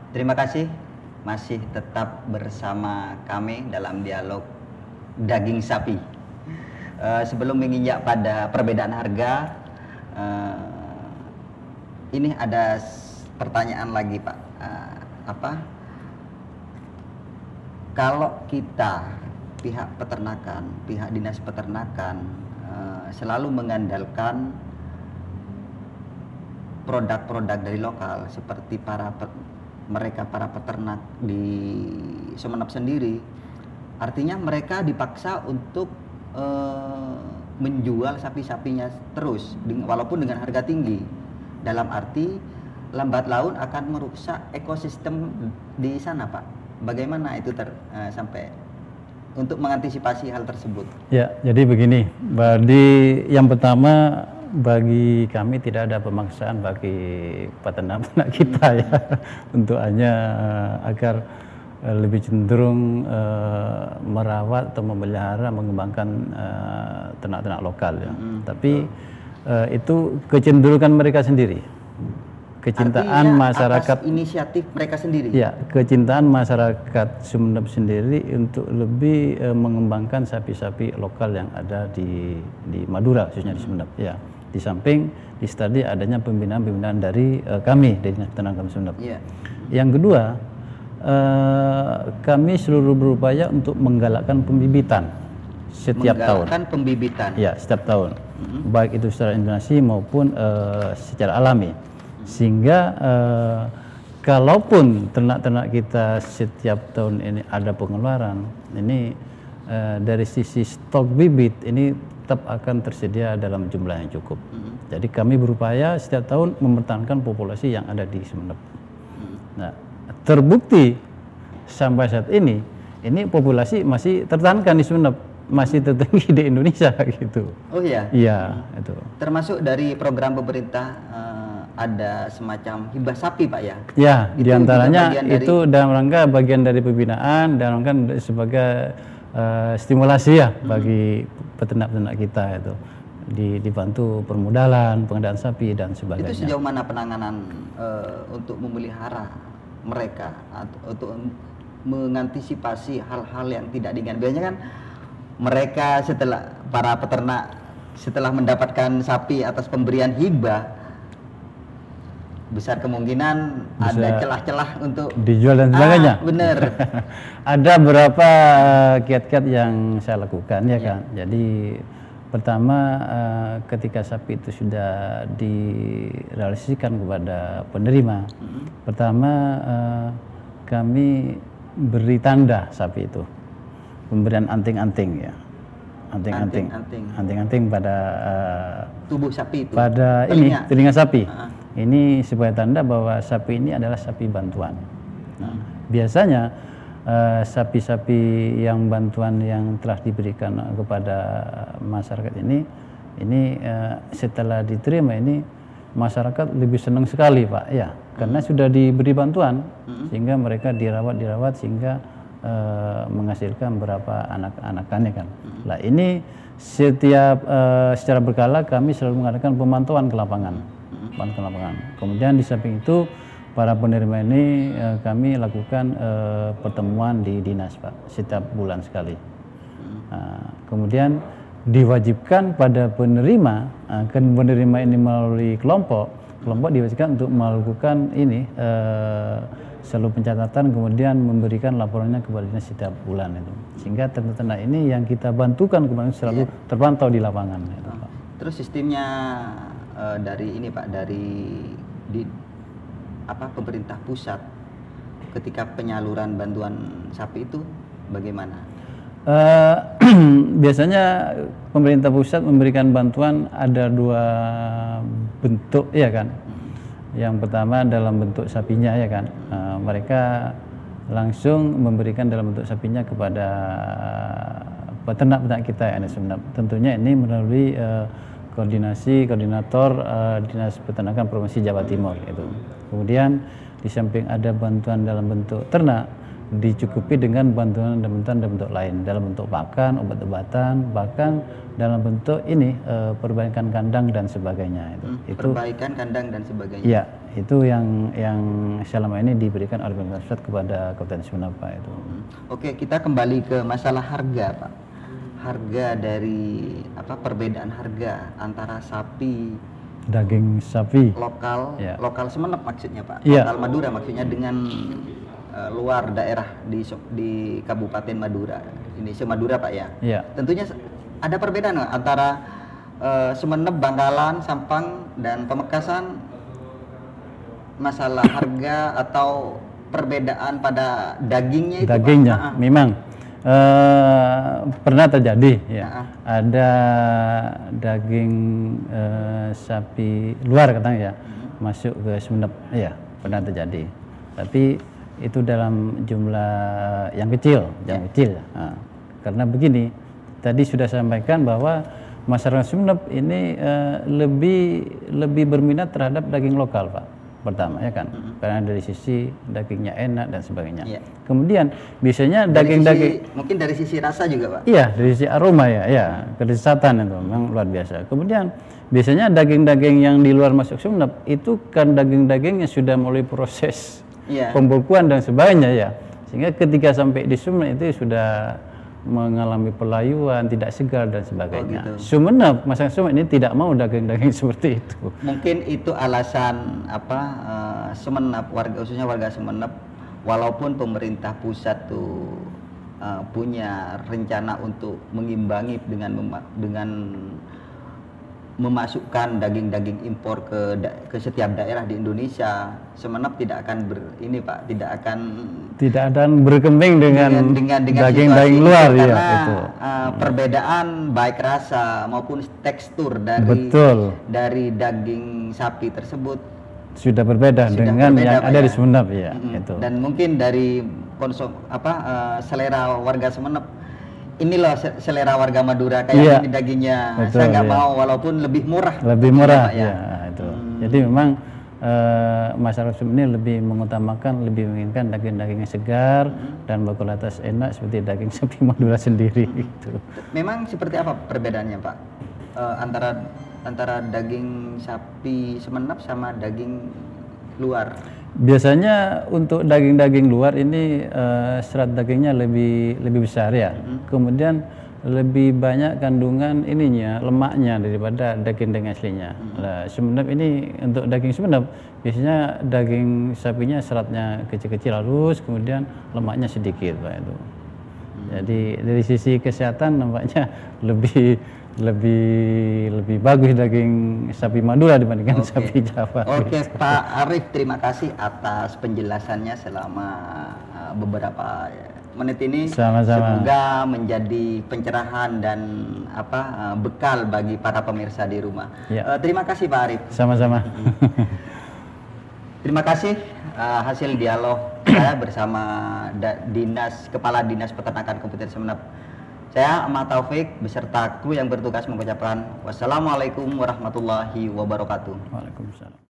Terima kasih masih tetap bersama kami dalam dialog daging sapi. Sebelum menginjak pada perbedaan harga, ini ada pertanyaan lagi Pak. Kalau kita pihak peternakan, pihak dinas peternakan selalu mengandalkan produk-produk dari lokal seperti para peternak di Sumeneb sendiri, artinya mereka dipaksa untuk menjual sapi-sapinya terus walaupun dengan harga tinggi, dalam arti lambat laun akan merusak ekosistem di sana Pak. Bagaimana itu sampai untuk mengantisipasi hal tersebut? Ya, jadi begini, yang pertama, bagi kami tidak ada pemaksaan bagi peternak kita ya untuk hanya agar lebih cenderung merawat atau memelihara, mengembangkan ternak-ternak lokal ya. Tapi itu kecenderungan mereka sendiri, kecintaan artinya masyarakat, atas inisiatif mereka sendiri. Ya, kecintaan masyarakat Sumeneb sendiri untuk lebih mengembangkan sapi-sapi lokal yang ada di Madura, khususnya di Sumeneb ya. Di samping disertai adanya pembinaan dari kami dari Dinas Peternakan Sumeneb. Yeah. Yang kedua, kami seluruh berupaya untuk menggalakkan pembibitan setiap tahun. Menggalakkan pembibitan. Ya, setiap tahun. Baik itu secara inseminasi maupun secara alami. Sehingga kalaupun ternak-ternak kita setiap tahun ini ada pengeluaran, ini dari sisi stok bibit ini tetap akan tersedia dalam jumlah yang cukup. Jadi kami berupaya setiap tahun mempertahankan populasi yang ada di Sumeneb. Nah, terbukti sampai saat ini populasi masih tertahankan di Sumeneb, masih tertinggi di Indonesia gitu. Oh iya? Iya, itu. Termasuk dari program pemerintah ada semacam hibah sapi Pak ya? Ya, diantaranya itu dalam rangka bagian dari pembinaan, dalam rangka sebagai stimulasi ya bagi peternak-peternak kita itu, dibantu permodalan, pengadaan sapi dan sebagainya. Itu sejauh mana penanganan untuk memelihara mereka untuk mengantisipasi hal-hal yang tidak diinginkan? Biasanya kan mereka para peternak setelah mendapatkan sapi atas pemberian hibah, besar kemungkinan bisa ada celah-celah untuk dijual dan sebagainya. Bener. Ada beberapa kiat-kiat yang saya lakukan ya kan. Jadi pertama, ketika sapi itu sudah direalisasikan kepada penerima, pertama kami beri tanda sapi itu, pemberian anting-anting ya, anting-anting pada tubuh sapi itu, pada telinga sapi. Ini sebagai tanda bahwa sapi ini adalah sapi bantuan. Nah, biasanya sapi-sapi yang bantuan yang telah diberikan kepada masyarakat ini setelah diterima ini masyarakat lebih senang sekali Pak ya, karena sudah diberi bantuan sehingga mereka dirawat sehingga menghasilkan berapa anak-anakannya kan. Nah ini setiap secara berkala kami selalu mengadakan pemantauan ke lapangan. Kemudian di samping itu para penerima ini kami lakukan pertemuan di dinas Pak setiap bulan sekali. Kemudian diwajibkan pada penerima, penerima ini melalui kelompok diwajibkan untuk melakukan ini selalu pencatatan, kemudian memberikan laporannya kepada dinas setiap bulan itu, sehingga ternak-ternak ini yang kita bantukan kemarin selalu terpantau di lapangan itu, Pak. Terus sistemnya dari ini Pak, pemerintah pusat ketika penyaluran bantuan sapi itu bagaimana? Biasanya pemerintah pusat memberikan bantuan ada dua bentuk ya kan. Yang pertama dalam bentuk sapinya ya kan. Mereka langsung memberikan dalam bentuk sapinya kepada peternak-peternak kita ya. Tentunya ini melalui koordinator Dinas Peternakan Provinsi Jawa Timur itu. Kemudian di samping ada bantuan dalam bentuk ternak, dicukupi dengan bantuan-bantuan dalam bentuk lain, dalam bentuk pakan, obat-obatan, bahkan dalam bentuk ini perbaikan kandang dan sebagainya. Itu perbaikan kandang dan sebagainya. Iya, itu yang selama ini diberikan oleh pemerintah pusat kepada Kabupaten Sumeneb Pak itu. Oke, kita kembali ke masalah harga Pak. Harga dari perbedaan harga antara sapi daging sapi lokal Sumeneb maksudnya Pak, ya. Lokal Madura maksudnya dengan luar daerah di Kabupaten Madura ini, Semadura Pak ya. Ya. Tentunya ada perbedaan nggak antara Sumeneb, Bangkalan, Sampang dan Pamekasan masalah harga atau perbedaan pada dagingnya itu dagingnya Pak? Memang pernah terjadi ya. Ada daging sapi luar katanya ya masuk ke Sumeneb ya, pernah terjadi, tapi itu dalam jumlah yang kecil. Nah, karena begini, tadi sudah sampaikan bahwa masyarakat Sumeneb ini lebih berminat terhadap daging lokal Pak, pertama ya kan, karena dari sisi dagingnya enak dan sebagainya. Kemudian biasanya daging-daging mungkin dari sisi rasa juga Pak. Iya, dari sisi aroma ya, kelezatan itu memang luar biasa. Kemudian biasanya daging-daging yang di luar masuk Sumeneb itu kan daging-daging yang sudah mulai proses pembekuan dan sebagainya ya, sehingga ketika sampai di Sumeneb itu sudah mengalami pelayuan, tidak segar dan sebagainya. Sumeneb, masyarakat Sumeneb ini tidak mau daging-daging seperti itu. Mungkin itu alasan Sumeneb, khususnya warga Sumeneb, walaupun pemerintah pusat tuh punya rencana untuk mengimbangi dengan memasukkan daging-daging impor ke setiap daerah di Indonesia, Sumeneb tidak akan tidak akan berkembang dengan daging-daging luar ya itu. Perbedaan baik rasa maupun tekstur dari daging sapi tersebut sudah berbeda dengan yang ada di Sumeneb ya. Itu. Dan mungkin dari selera warga Sumeneb, ini loh selera warga Madura kayak ini dagingnya. Betul, saya nggak mau, walaupun lebih murah. Lebih murah ya itu. Jadi memang masyarakat Sumeneb ini lebih menginginkan daging-daging yang segar dan berkualitas enak seperti daging sapi Madura sendiri gitu. Memang seperti apa perbedaannya Pak antara daging sapi Sumeneb sama daging luar? Biasanya untuk daging-daging luar ini serat dagingnya lebih besar ya. Kemudian lebih banyak kandungan lemaknya daripada daging aslinya. Sumeneb ini, untuk daging Sumeneb biasanya daging sapinya seratnya kecil-kecil halus, kemudian lemaknya sedikit Pak itu. Jadi dari sisi kesehatan nampaknya lebih bagus daging sapi Madura dibandingkan sapi Jawa. Oke, Pak Arif, terima kasih atas penjelasannya selama beberapa menit ini. Sama-sama. Semoga menjadi pencerahan dan bekal bagi para pemirsa di rumah. Terima kasih Pak Arif. Sama-sama. Terima kasih hasil dialog saya bersama Kepala Dinas Peternakan Kabupaten Sumeneb. Saya Ahmad Taufik beserta kru yang bertugas mengucapkan wassalamualaikum warahmatullahi wabarakatuh. Waalaikumsalam.